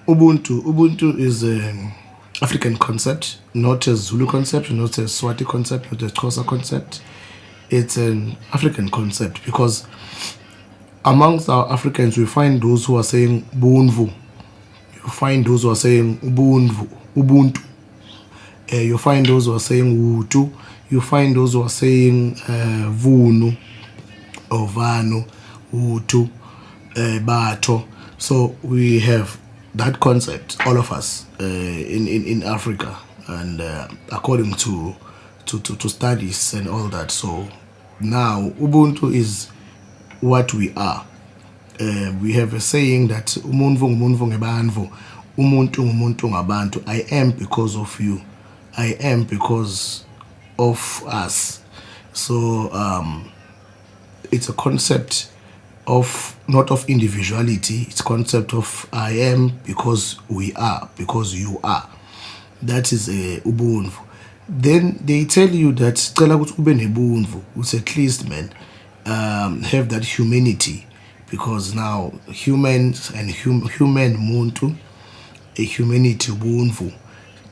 Ubuntu is an African concept, not a Zulu concept, not a Swati concept, not a Xhosa concept. It's an African concept because amongst our Africans we find those who are saying Bunvu. You find those who are saying Ubuntu. You find those who are saying Utu. You find those who are saying Vunu, or Vanu, Utu, Bato. So we have that concept, all of us, in Africa, and according to studies and all that. So now Ubuntu is what we are. We have a saying that umuntu ngebantu, umuntu ngabantu. I am because of you. I am because of us. So it's a concept of not of individuality. It's concept of I am because we are, because you are. That is a ubuntu. Then they tell you that cela ukuthi ube nebuntu, it's at least man have that humanity, because now humans and human muntu, a humanity ubuntu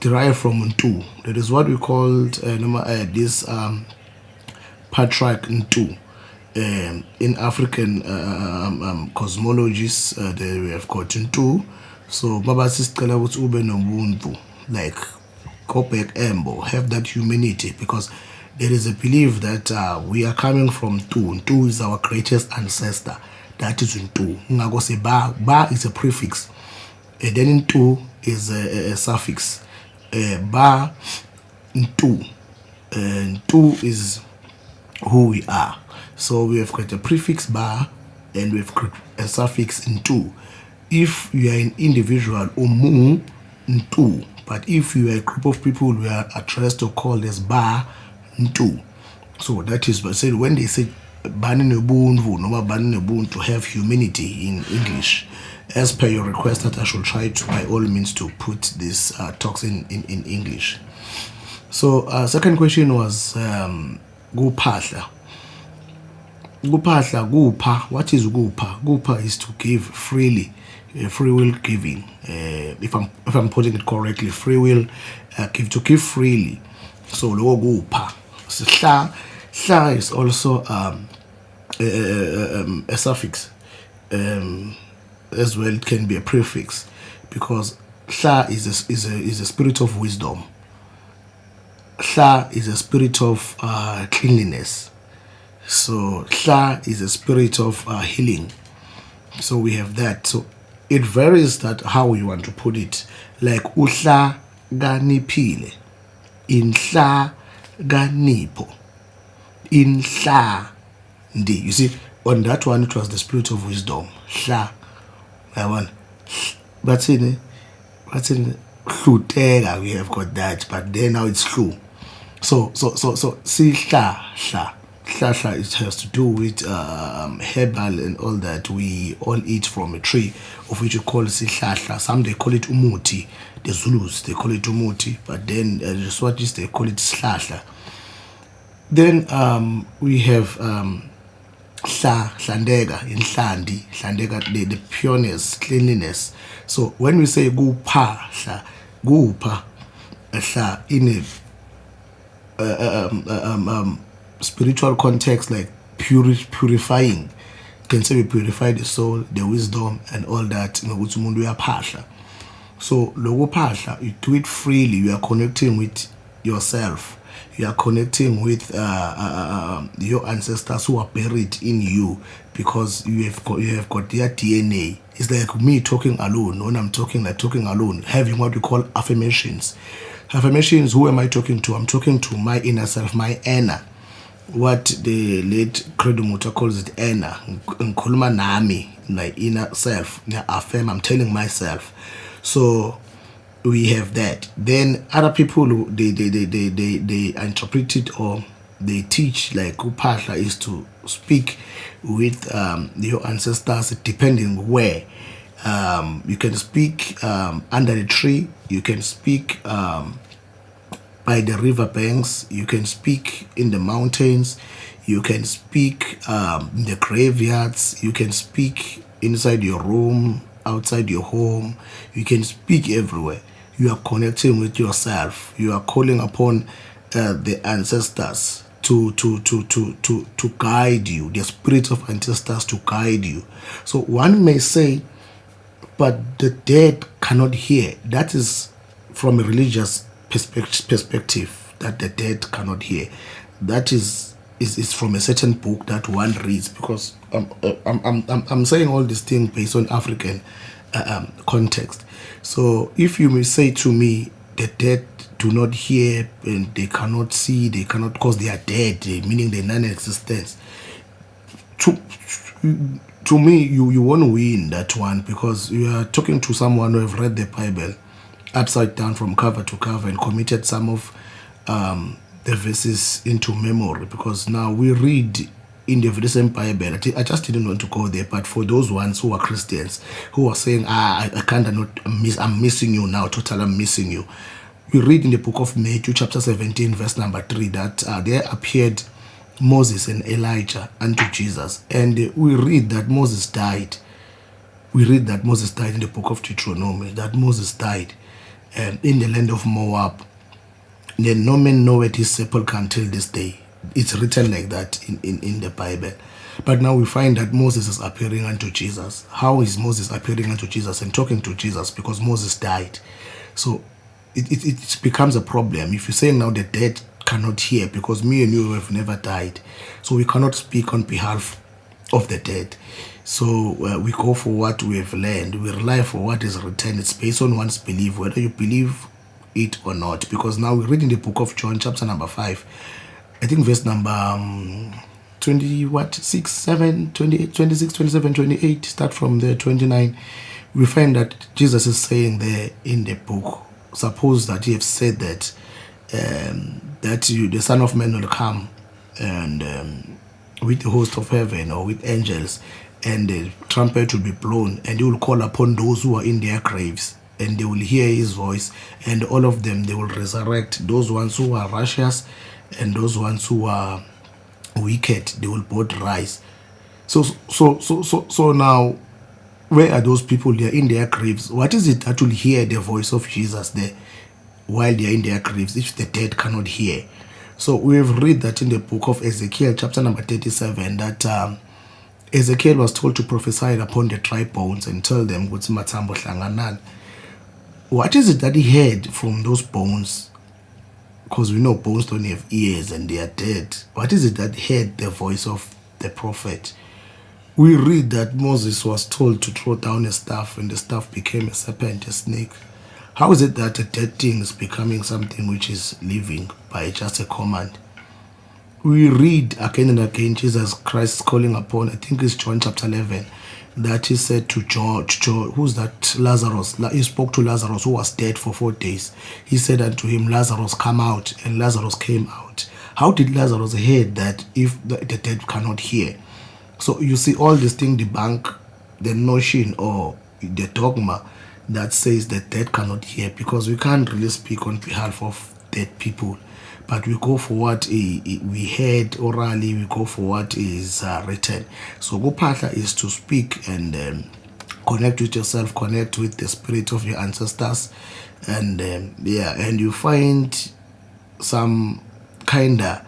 derived from ntu. That is what we called this patriarch ntu. In African cosmologies, they have got ntu. So baba sisicela ukuthi ube nobuntu, like go back embo, have that humanity, because there is a belief that we are coming from Ntu. Ntu is our greatest ancestor. That is Ntu. Ngako say ba. Ba is a prefix. Then Ntu is a suffix. Ba, Ntu. Ntu is who we are. So we have got a prefix ba and we've got a suffix Ntu. If you are an individual, umu, Ntu. But if you are a group of people, we are addressed or called as ba, Ntu. So that is what I said when they say banning ubuntu, no banning ubuntu, to have humanity in English. As per your request, that I should try to by all means to put this talks in English. So second question was Kuphahla. Kuphahla, Kupha. What is Kupha? Kupha is to give freely, free will giving. If I'm putting it correctly, free will to give freely. So lo Kupha. So sha is also a suffix. As well, it can be a prefix, because sha is a spirit of wisdom. Sha is a spirit of cleanliness. So sha is a spirit of healing. So we have that. So it varies that how you want to put it. Like uhla ganipile, inhla ganipho, inhla ndi. You see, on that one it was the spirit of wisdom. Hla. I want. But in hluteka we have got that, but then now it's hlu. So see hla. It has to do with herbal and all that. We all eat from a tree of which you call sihlahla. Some they call it umuti. The Zulus they call it umuti, but then the Swatis they call it sihlahla. Then we have hlandeka, inhlandi, hlandeka, the pureness, cleanliness. So when we say kuphahla, kupha in a spiritual context, like purifying. You can say we purify the soul, the wisdom, and all that. So logo phahla, you do it freely. You are connecting with yourself. You are connecting with your ancestors who are buried in you, because you have got their DNA. It's like me talking alone. When I'm talking alone, having what we call affirmations. Affirmations. Who am I talking to? I'm talking to my inner self, my inner. What the late Credo Muta calls it inner. Nkuluma nami, my inner self. Affirm. I'm telling myself. So we have that. Then other people, they interpret it, or they teach like Kuphahla is to speak with your ancestors, depending where. You can speak under the tree. You can speak by the river banks. You can speak in the mountains. You can speak in the graveyards. You can speak inside your room, outside your home. You can speak everywhere. You are connecting with yourself. You are calling upon the ancestors to guide you, the spirits of ancestors to guide you. So one may say, but the dead cannot hear. That is from a religious perspective, that the dead cannot hear. That is from a certain book that one reads, because I'm saying all these things based on African context. So if you may say to me, the dead do not hear and they cannot see, they cannot, because they are dead, meaning they're non-existent. To me, you won't win that one, because you are talking to someone who have read the Bible upside down from cover to cover and committed some of the verses into memory. Because now we read in the very same Bible, I just didn't want to go there, but for those ones who are Christians, who are saying, I kind of not miss, I'm missing you now, totally I'm missing you. We read in the book of Matthew chapter 17 verse number 3 that there appeared Moses and Elijah unto Jesus, and we read that Moses died. We read that Moses died in the book of Deuteronomy, that Moses died in the land of Moab. Then no man knoweth his sepulchre until this day. It's written like that in the Bible. But now we find that Moses is appearing unto Jesus. How is Moses appearing unto Jesus and talking to Jesus? Because Moses died. So it becomes a problem. If you say now the dead cannot hear, because me and you have never died, so we cannot speak on behalf of the dead. So we go for what we have learned. We rely for what is written. It's based on one's belief, whether you believe it or not. Because now we read in the book of John chapter number 5, I think verse number 26, 7, 28, 26, 27, 28, start from there, 29. We find that Jesus is saying there in the book, suppose that he have said that the Son of Man will come and with the host of heaven or with angels, and the trumpet will be blown, and he will call upon those who are in their graves, and they will hear his voice, and all of them they will resurrect. Those ones who are righteous and those ones who are wicked, they will both rise. So now, where are those people? They are in their graves. What is it that will hear the voice of Jesus there while they are in their graves, if the dead cannot hear? So we have read that in the book of Ezekiel chapter number 37, that Ezekiel was told to prophesy upon the dry bones and tell them, what is it that he heard from those bones? Because we know bones don't have ears and they are dead. What is it that heard the voice of the prophet? We read that Moses was told to throw down a staff, and the staff became a serpent, a snake. How is it that a dead thing is becoming something which is living by just a command? We read again and again Jesus Christ calling upon, I think it's John chapter 11, that he said to George, who's that? Lazarus. He spoke to Lazarus, who was dead for 4 days. He said unto him, Lazarus, come out. And Lazarus came out. How did Lazarus hear that if the dead cannot hear? So you see, all these things debunk the notion or the dogma that says that dead cannot hear, because we can't really speak on behalf of dead people, but we go for what we heard orally, we go for what is written. So Kuphahla is to speak and connect with yourself, connect with the spirit of your ancestors, and and you find some kind of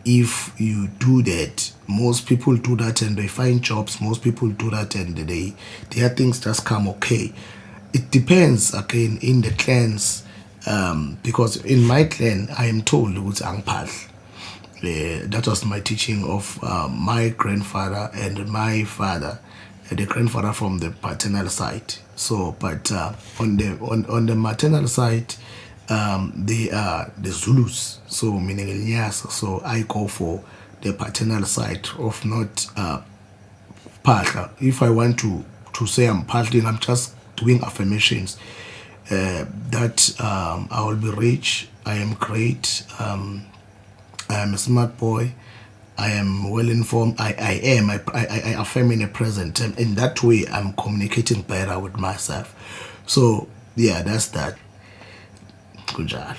if you do that. Most people do that and they find jobs. Most people do that and their things just come okay. It depends again in the clans, because in my clan I am told it's Angpal. That was my teaching of my grandfather and my father, the grandfather from the paternal side. So, but on the maternal side, they are the Zulus, so meaning Nyasa. So I go for the paternal side of not Phahla. If I want to say I'm Phahling, I'm just doing affirmations that I will be rich, I am great, I am a smart boy, I am well informed, I affirm in the present, and in that way I'm communicating better with myself. So yeah, that's that. Good job.